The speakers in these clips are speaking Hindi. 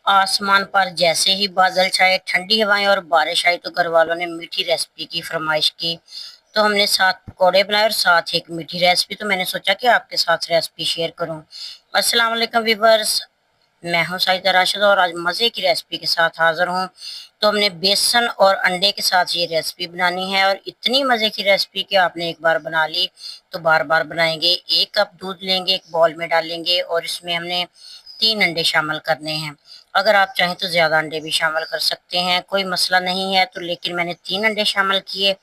आसमान पर जैसे ही बादल छाए, ठंडी हवाएं और बारिश आई तो घर वालों ने मीठी रेसिपी की फरमाइश की। तो हमने साथ पकौड़े बनाए और साथ एक मीठी रेसिपी। तो मैंने सोचा कि आपके साथ रेसिपी शेयर करूं। अस्सलाम वालेकुम वीवर्स, मैं हूं साइदा राशिद और आज मज़े की रेसिपी के साथ हाजिर हूं। तो हमने बेसन और अंडे के साथ ये रेसिपी बनानी है और इतनी मज़े की रेसिपी कि आपने एक बार बना ली तो बार बार बनाएंगे। 1 कप दूध लेंगे, एक बॉल में डालेंगे और इसमें हमने 3 अंडे शामिल करने हैं। अगर आप चाहें तो ज़्यादा अंडे भी शामिल कर सकते हैं, कोई मसला नहीं है। तो लेकिन मैंने 3 अंडे शामिल किए।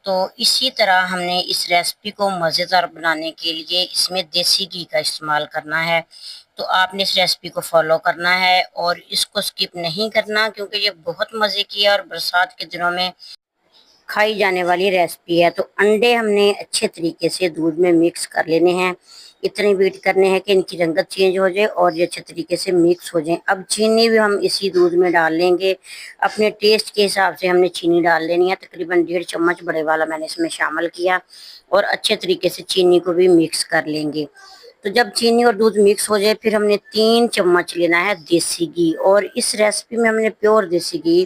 तो इसी तरह हमने इस रेसिपी को मज़ेदार बनाने के लिए इसमें देसी घी का इस्तेमाल करना है। तो आपने इस रेसिपी को फॉलो करना है और इसको स्किप नहीं करना, क्योंकि ये बहुत मज़े की है और बरसात के दिनों में खाई जाने वाली रेसिपी है। तो अंडे हमने अच्छे तरीके से दूध में मिक्स कर लेने हैं। इतने बीट करने हैं कि इनकी रंगत चेंज हो जाए और ये अच्छे तरीके से मिक्स हो जाए। अब चीनी भी हम इसी दूध में डाल लेंगे। अपने टेस्ट के हिसाब से हमने चीनी डाल लेनी है। तकरीबन 1.5 चम्मच बड़े वाला मैंने इसमें शामिल किया और अच्छे तरीके से चीनी को भी मिक्स कर लेंगे। तो जब चीनी और दूध मिक्स हो जाए फिर हमने 3 चम्मच लेना है देसी घी और इस रेसिपी में हमने प्योर देसी घी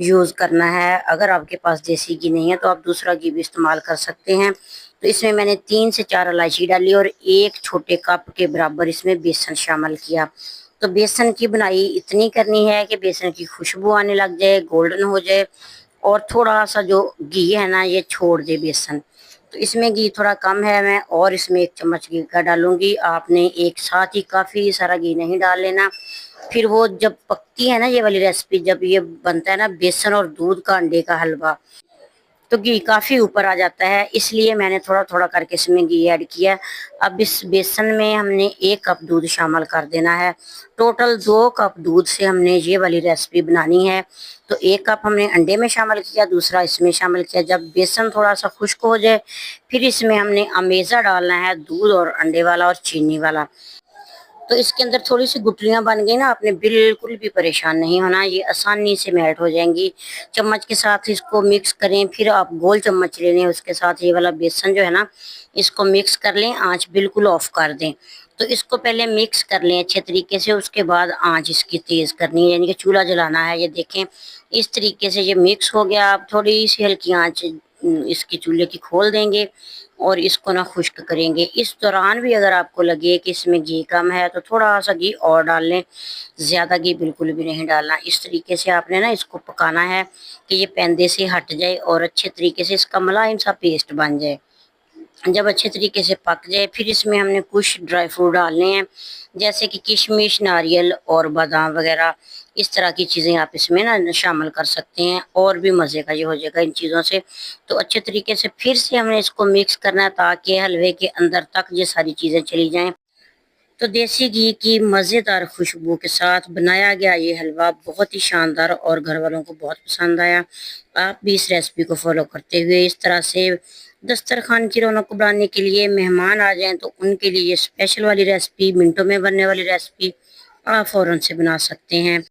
यूज़ करना है। अगर आपके पास देसी घी नहीं है तो आप दूसरा घी भी इस्तेमाल कर सकते हैं। तो इसमें मैंने 3 से 4 इलायची डाली और 1 छोटे कप के बराबर इसमें बेसन शामिल किया। तो बेसन की बनाई इतनी करनी है कि बेसन की खुशबू आने लग जाए, गोल्डन हो जाए और थोड़ा सा जो घी है ना ये छोड़ दे बेसन। तो इसमें घी थोड़ा कम है, मैं और इसमें 1 चम्मच घी का डालूंगी। आपने एक साथ ही काफ़ी सारा घी नहीं डाल लेना। फिर वो जब पकती है ना ये वाली रेसिपी, जब ये बनता है ना बेसन और दूध का अंडे का हलवा, तो घी काफ़ी ऊपर आ जाता है। इसलिए मैंने थोड़ा थोड़ा करके इसमें घी ऐड किया। अब इस बेसन में हमने 1 कप दूध शामिल कर देना है। टोटल 2 कप दूध से हमने ये वाली रेसिपी बनानी है। तो 1 कप हमने अंडे में शामिल किया, दूसरा इसमें शामिल किया। जब बेसन थोड़ा सा खुश्क हो जाए फिर इसमें हमने अमेज़ा डालना है, दूध और अंडे वाला और चीनी वाला। तो इसके अंदर थोड़ी सी गुठलियां बन गई ना, आपने बिल्कुल भी परेशान नहीं होना, ये आसानी से मेल्ट हो जाएंगी। चम्मच के साथ इसको मिक्स करें। फिर आप गोल चम्मच ले लें, उसके साथ ये वाला बेसन जो है ना इसको मिक्स कर लें। आंच बिल्कुल ऑफ कर दें। तो इसको पहले मिक्स कर लें अच्छे तरीके से, उसके बाद आंच इसकी तेज़ करनी है, यानी कि चूल्हा जलाना है। ये देखें इस तरीके से ये मिक्स हो गया। आप थोड़ी सी हल्की आंच इसकी चूल्हे की खोल देंगे और इसको ना खुश्क करेंगे। इस दौरान भी अगर आपको लगे कि इसमें घी कम है तो थोड़ा सा घी और डाल लें, ज़्यादा घी बिल्कुल भी नहीं डालना। इस तरीके से आपने ना इसको पकाना है कि ये पैंदे से हट जाए और अच्छे तरीके से इसका मुलायम सा पेस्ट बन जाए। जब अच्छे तरीके से पक जाए फिर इसमें हमने कुछ ड्राई फ्रूट डालने हैं, जैसे कि किशमिश, नारियल और बादाम वगैरह। इस तरह की चीज़ें आप इसमें ना शामिल कर सकते हैं और भी मज़े का ये हो जाएगा इन चीज़ों से। तो अच्छे तरीके से फिर से हमने इसको मिक्स करना है ताकि हलवे के अंदर तक ये सारी चीज़ें चली जाएं। तो देसी घी की मज़ेदार खुशबू के साथ बनाया गया ये हलवा बहुत ही शानदार और घर वालों को बहुत पसंद आया। आप भी इस रेसिपी को फॉलो करते हुए इस तरह से दस्तरखान की रौनक को बढ़ाने के लिए, मेहमान आ जाएं तो उनके लिए ये स्पेशल वाली रेसिपी, मिनटों में बनने वाली रेसिपी आप फ़ौरन से बना सकते हैं।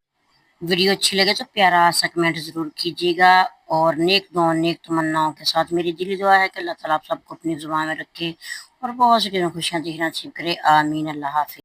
वीडियो अच्छी लगे तो प्यारा सा कमेंट ज़रूर कीजिएगा और नेक दुआ नेक तमन्नाओं के साथ मेरी दिली दुआ है कि अल्लाह ताला आप सबको अपनी ज़ुबान में रखे और बहुत सी खुशियाँ देखना नसीब करे। आमीन। अल्लाह हाफ़िज़।